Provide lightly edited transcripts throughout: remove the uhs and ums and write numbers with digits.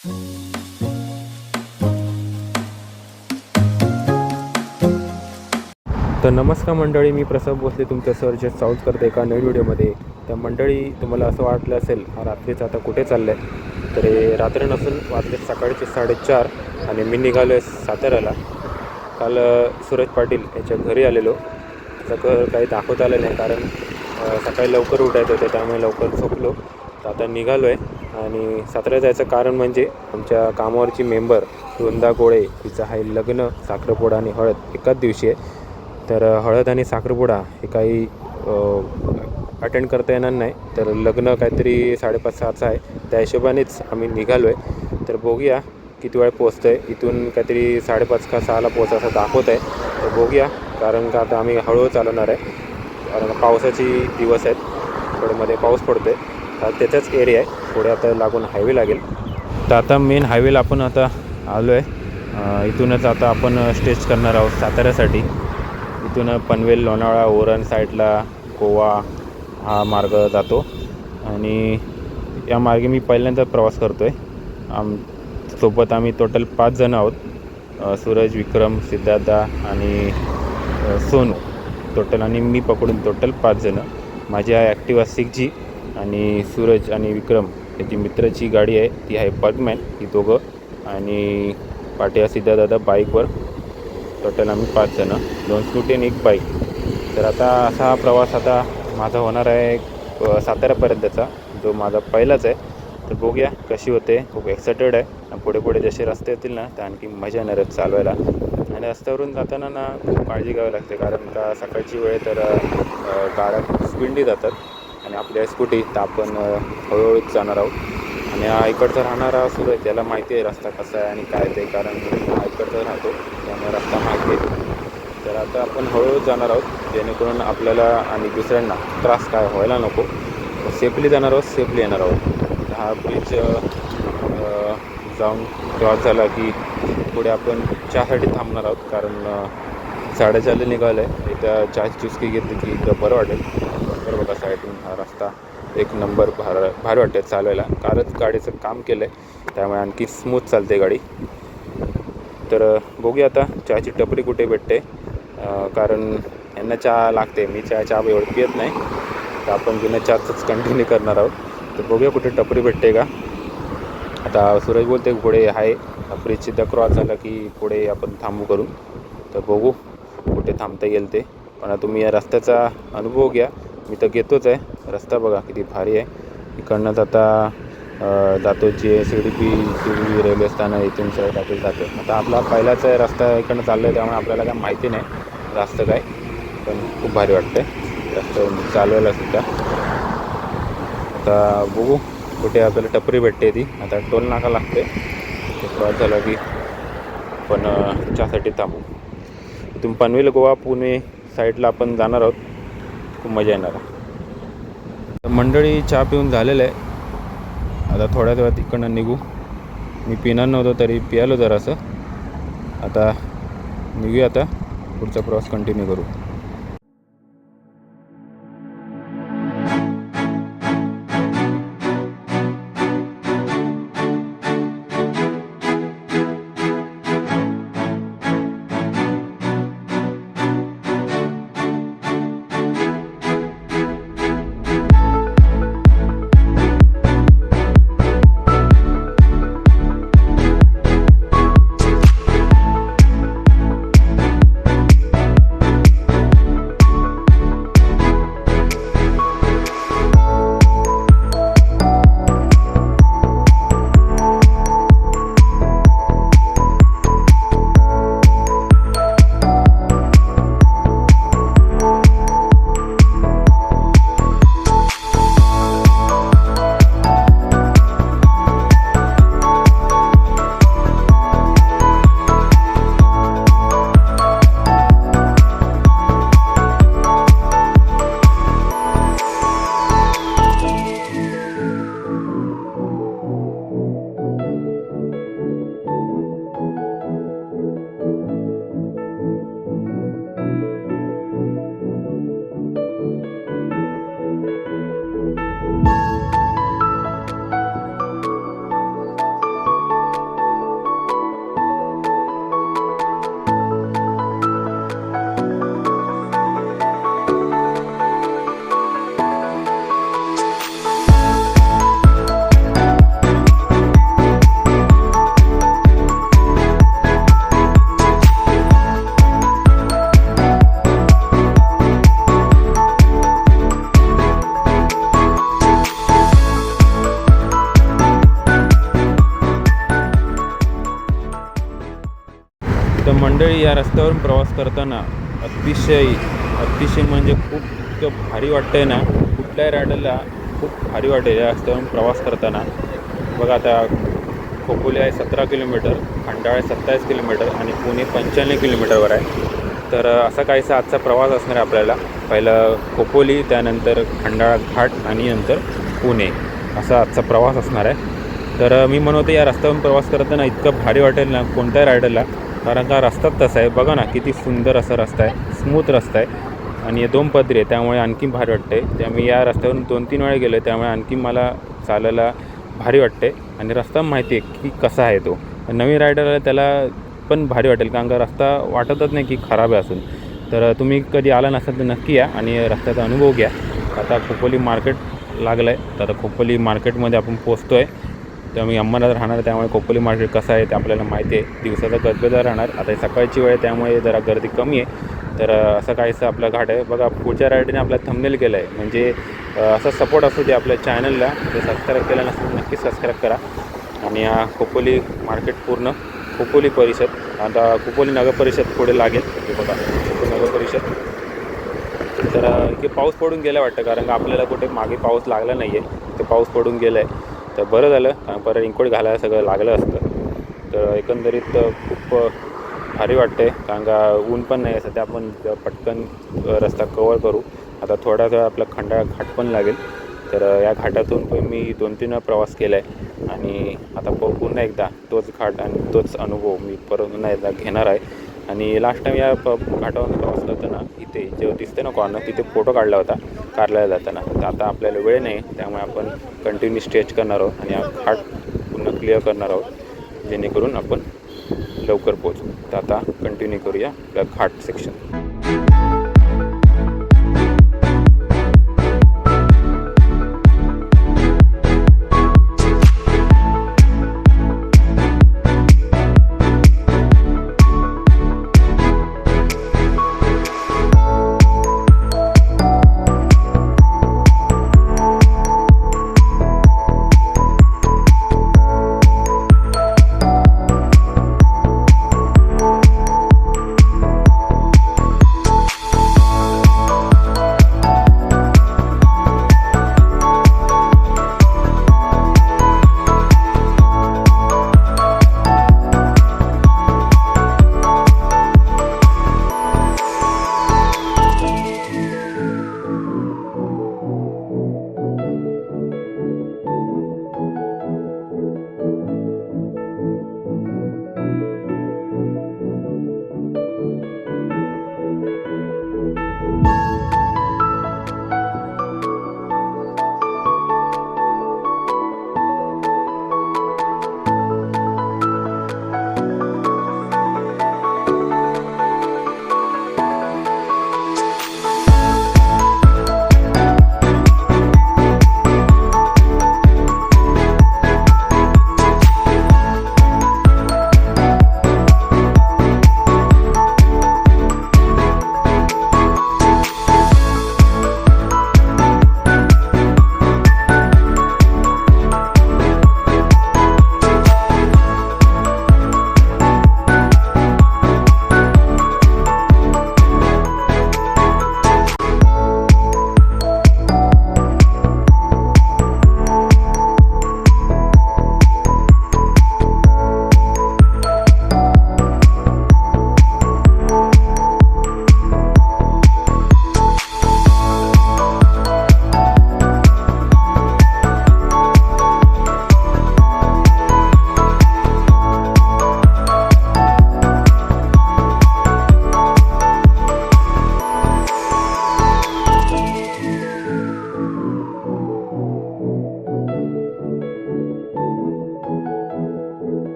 तर नमस्कार मंडळी, मी प्रसाद भोसले तुमचं सहर्ष स्वागत करते एका नवीन व्हिडिओमध्ये. तर मंडळी, तुम्हाला असं वाटलं असेल रात्रीचं आता कुठे चाललं आहे, तर रात्र नसून वाजले सकाळचे 4:30 आणि मी निघालो आहे साताऱ्याला. काल सूरज पाटील याच्या घरी आलेलो. त्याचं काही दाखवता आलं नाही कारण सकाळी लवकर उठायचं होतं, त्यामुळे लवकर झोपलो. तर आता निघालो आहे आणि साताऱ्याला जायचं कारण म्हणजे आमच्या कामावरची मेंबर वृंदा गोळे तिचं आहे लग्न, साखरपुडा आणि हळद एकाच दिवशी आहे. तर हळद आणि साखरपुडा हे काही अटेंड करता येणार नाही, तर लग्न काहीतरी 5:30-6चं आहे. त्या हिशोबानेच आम्ही निघालो आहे. तर बघूया किती वेळ पोचतं आहे. इथून काहीतरी 5:30 का 6ला पोचा असं दाखवत आहे. तर बघूया, कारण का आता आम्ही हळूहळू चालवणार आहे, कारण पावसाची दिवस आहेत, थोडे मध्ये पाऊस पडतो आहे. तर त्याचाच एरिया आहे, पुढे आता लागून हायवे लागेल. तर आता मेन हायवेला आपण आता आलो आहे. इथूनच आता आपण स्टेज करणार आहोत साताऱ्यासाठी. इथून पनवेल, लोणावळा, ओरण साईडला गोवा हा मार्ग जातो आणि या मार्गे मी पहिल्यांदा प्रवास करतो आहे. सोबत आम्ही टोटल 5 जण आहोत. सूरज, विक्रम, सिद्धार्था आणि सोनू टोटल, आणि मी पकडून टोटल 5 जणं. माझी आहे ॲक्टिवा 6G आणि सूरज आणि विक्रम याची मित्राची गाडी आहे, ती आहे पगमॅन. ही दोघं आणि पाट्या सिद्धार्था बाईकवर. टोटल आम्ही 5 जणं, 2 स्कूटी आणि 1 बाईक. तर आता असा प्रवास आता माझा होणार आहे साताऱ्यापर्यंतचा, जो माझा पहिलाच आहे. तर बघूया कशी होते. खूप एक्सायटेड आहे. पुढे पुढे जसे रस्ते येतील ना, तर आणखी मजा येणार आहे चालवायला. आणि रस्त्यावरून जाताना ना खूप काळजी घ्यावी लागते, कारण का सकाळची वेळ तर गाड्या खूप स्पीडली जातात आणि आपल्या स्कूटी तर आपण हळूहळूच जाणार आहोत. आणि हा इकडचा राहणारा सूरज, त्याला माहिती आहे रस्ता कसा आहे आणि काय ते, कारण हा इकडचा राहतो, त्यामुळे रस्ता माहिती आहे. तर आता आपण हळूहळू जाणार आहोत, जेणेकरून आपल्याला आणि दुसऱ्यांना त्रास काय व्हायला नको. सेफली जाणार आहोत, सेफली येणार आहोत. हा ब्रिज जाऊन क्रॉस झाला की पुढे आपण चहासाठी थांबणार आहोत, कारण 4:30 निघालं आहे. इथं चहाची चुस्की घेतली की इथं बरं वाटेल. बरं बघा, साईडून हा रस्ता एक नंबर भारी वाटते चालवायला. कालच गाडीचं काम केलं आहे, त्यामुळे आणखी स्मूथ चालते गाडी. तर बघूया आता चहाची टपरी कुठे भेटते, कारण यांना चहा लागते. मी चहा एवढं पित नाही, तर आपण बिना चहाच कंटिन्यू करणार आहोत. तर बघूया कुठे टपरी भेटते का. आता सूरज बोलते पुढे आहे ब्रिजची, त्या क्रॉस झाला की पुढे आपण थांबू करून. तर बघू कुठे थांबता येईल ते, पण तुम्ही या रस्त्याचा अनुभव घ्या. मी तर घेतोच आहे. रस्ता बघा किती भारी आहे. इकडनंच आता जातो JCDP रेल्वे स्थानक, इथून साईड जातो. आता आपला पहिलाच आहे रस्ता इकडनं चालला आहे, त्यामुळे आपल्याला काय माहिती नाही रस्ता काय, पण खूप भारी वाटतं रस्ता चालवायला सुद्धा. आता बघू कुठे आपल्याला टपरी भेटते ती. आता टोल नाका लागते, ते क्रॉस झाला की पण चहासाठी थांबू. इथून पनवेल, गोवा, पुणे साईडला आपण जाणार आहोत. खूप मजा येणार आहे. मंडळी, चहा पिऊन झालेलं आहे. आता थोड्याच वेळात इकडनं निघू. मी पिणार नव्हतं तरी पियालो जरासं. आता निघूया, आता पुढचा प्रवास कंटिन्यू करू. तर मंडळी, या रस्त्यावरून प्रवास करताना अतिशय म्हणजे खूप इतकं भारी वाटतंय ना. कुठल्याही रायडरला खूप भारी वाटेल या रस्त्यावरून प्रवास करताना. बघा आता खोपोली आहे 17 किलोमीटर, खंडाळा आहे 27 किलोमीटर आणि पुणे 95 किलोमीटरवर आहे. तर असा काहीसा आजचा प्रवास असणार आहे आपल्याला. पहिलं खोपोली, त्यानंतर खंडाळा घाट आणि नंतर पुणे, असा आजचा प्रवास असणार आहे. तर मी म्हणतो या रस्त्यावरून प्रवास करताना इतकं भारी वाटेल ना कोणत्या रायडरला, कारण का रस्ताच तसा आहे. बघा ना किती सुंदर असा रस्ता आहे, स्मूथ रस्ता आहे आणि 2 पदरी आहे, त्यामुळे आणखी भारी वाटते. त्यामुळे या रस्त्यावरून 2-3 वेळा गेलो, त्यामुळे आणखी मला चालायला भारी वाटते आणि रस्ता माहिती आहे की कसा आहे तो. नवीन रायडर आहे त्याला पण भारी वाटेल, कारण का रस्ता वाटतच नाही की खराब आहे असून. तर तुम्ही कधी आला नसाल तर नक्की या आणि रस्त्याचा अनुभव घ्या. आता खोपोली मार्केट लागलं आहे, तर खोपोली मार्केटमध्ये आपण पोचतो आहे. तर मी अंमरनाथ राहणार, त्यामुळे खोपोली मार्केट कसं आहे ते आपल्याला माहिती आहे. दिवसाचा गजबजा राहणार, आता सकाळची वेळ आहे त्यामुळे जरा गर्दी कमी आहे. तर असं काहीसं आपलं घाट आहे. बघा पुढच्या रायडरने आपला थंबनेल केलं आहे, म्हणजे असा सपोर्ट असू दे आपल्या चॅनलला. ते सबस्क्राईब केलं नसेल नक्की सबस्क्राईब करा. आणि खोपोली मार्केट पूर्ण खोपोली परिषद, आता खोपोली नगर परिषद पुढे लागेल. हे बघा खोपोली नगर परिषद. तर इथे पाऊस पडून गेला वाटतं, कारण का आपल्याला कुठे मागे पाऊस लागला नाही आहे, ते पाऊस पडून गेलं आहे. तर बरं झालं, कारण परत रेनकोट घालायला सगळं लागलं असतं. तर एकंदरीत खूप भारी वाटते, कारण का ऊन पण नाही आहे सध्या. आपण पटकन रस्ता कवर करू. आता थोडा वेळ आपला खंडाळा घाट पण लागेल. तर या घाटातून पण मी 2-3 वेळा प्रवास केला आहे आणि आता पुन्हा एकदा तोच घाट आणि तोच अनुभव मी पुन्हा एकदा घेणार आहे. आणि लास्ट टाईम या घाटावरून प्रवास करताना इथे जेव्हा दिसते ना कॉर्नर, तिथे फोटो काढला होता कारल्याला जाताना. तर आता आपल्याला वेळ नाही, त्यामुळे आपण कंटिन्यू स्ट्रेच करणार आहोत आणि हा घाट पुन्हा क्लिअर करणार आहोत, जेणेकरून आपण लवकर पोहोचू. तर आता कंटिन्यू करूया आपल्या घाट सेक्शन.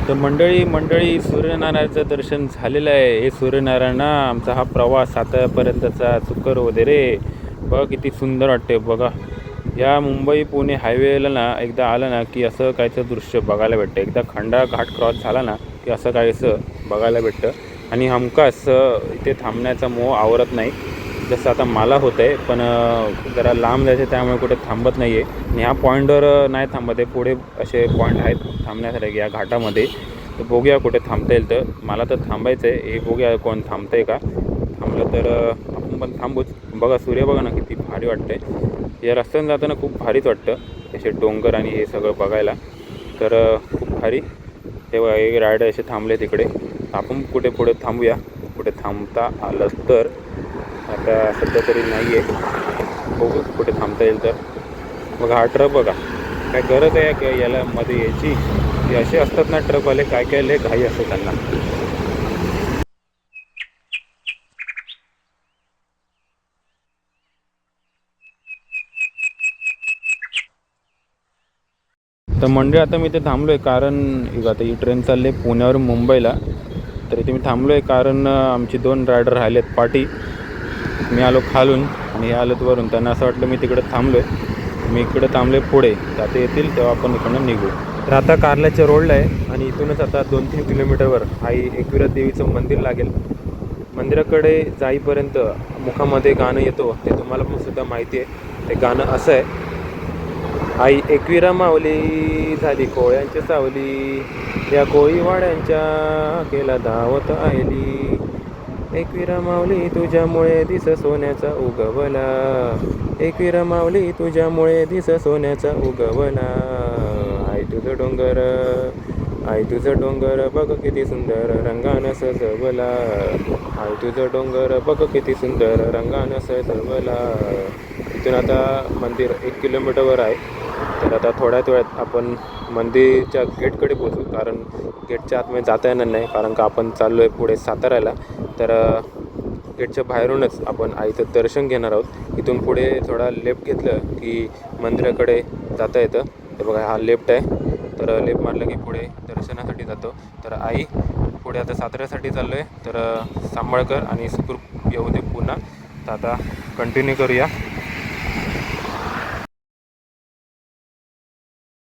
तर मंडळी सूर्यनारायणाचं दर्शन झालेलं आहे. हे सूर्यनारायणा आमचा हा प्रवास आतापर्यंतचा सुकर होते रे. बघा किती सुंदर वाटते बघा. या मुंबई पुणे हायवेला ना एकदा आलं ना की असं काहीचं दृश्य बघायला भेटतं. एकदा खंडा घाट क्रॉस झाला ना की असं काहीसं बघायला भेटतं. आणि हमखास इथे थांबण्याचा मोह आवरत नाही. जसं आता मला होतं आहे, पण जरा लांब जायचं त्यामुळे कुठे थांबत नाही आहे. आणि ह्या पॉईंटवर नाही थांबत आहे. पुढे असे पॉईंट आहेत थांबण्यासाठी या घाटामध्ये. तर बघूया कुठे थांबता येईल. तर मला तर थांबायचं आहे. हे बघूया कोण थांबतं आहे का. थांबलं तर आपण पण थांबूच. बघा सूर्य बघा ना किती भारी वाटतं आहे. या रस्त्याने जाताना खूप भारीच वाटतं असे डोंगर आणि हे सगळं बघायला. तर खूप भारी. हे बघा हे रायडर असे थांबले तिकडे. आपण कुठे पुढे थांबूया. कुठे थांबता आलं तर. आता सध्या तरी नाही आहे. बघू कुठे थांबता येईल तर. बघा हा ट्रक बघा. काय गरज आहे का याला मध्ये यायची. हे असे असतात ना ट्रकवाले, काय काय लय घाई असते त्यांना. तर मंडळी आता मी इथे थांबलो आहे कारण आता ही ट्रेन चालली आहे पुण्यावरून मुंबईला. तर इथे मी थांबलो आहे कारण आमची 2 रायडर राहिले आहेत पाठी. मी आलो खालून आणि हे आलोत वरून. त्यांना असं वाटलं मी तिकडे थांबलो आहे. मी इकडे थांबलो आहे पुढे. तर आता येतील तेव्हा आपण इकडनं निघू. तर आता कारल्याच्या रोडला आहे आणि इथूनच आता 2-3 किलोमीटरवर आई एकविरा देवीचं मंदिर लागेल. मंदिराकडे जाईपर्यंत मुखामध्ये गाणं येतो ते तुम्हाला पण सुद्धा माहिती आहे. ते गाणं असं आहे. आई एकविरा माऊली झाली कोळ्यांची सावली, या कोळीवाड्यांच्या केला धावत आयली. एकविरा माऊली तुझ्यामुळे दिस सोन्याचा उगवला, एकविरा माऊली तुझ्यामुळे दिस सोन्याचा उगवला. आई तुझं डोंगर, आई तुझं डोंगर बघ किती सुंदर रंगानं सजवला, आई तुझं डोंगर बघ किती सुंदर रंगानं सजवला. इथून आता मंदिर 1 किलोमीटरवर आहे. तर आता थोड्याच वेळात आपण मंदिरच्या गेटकडे पोचू. कारण गेटच्या आतमध्ये जाता येणार नाही कारण का आपण चाललो आहे पुढे साताऱ्याला. तर गेटच्या बाहेरूनच आपण आईचं दर्शन घेणार आहोत. इथून पुढे थोडा लेफ्ट घेतलं की मंदिराकडे जाता येतं. तर बघा हा लेफ्ट आहे. तर लेफ्ट मारलं की पुढे दर्शनासाठी जातो. तर आई पुढे आता साताऱ्यासाठी चाललो आहे. तर सांभाळकर आणि सुखरूप येऊ दे पुन्हा. तर आता कंटिन्यू करूया.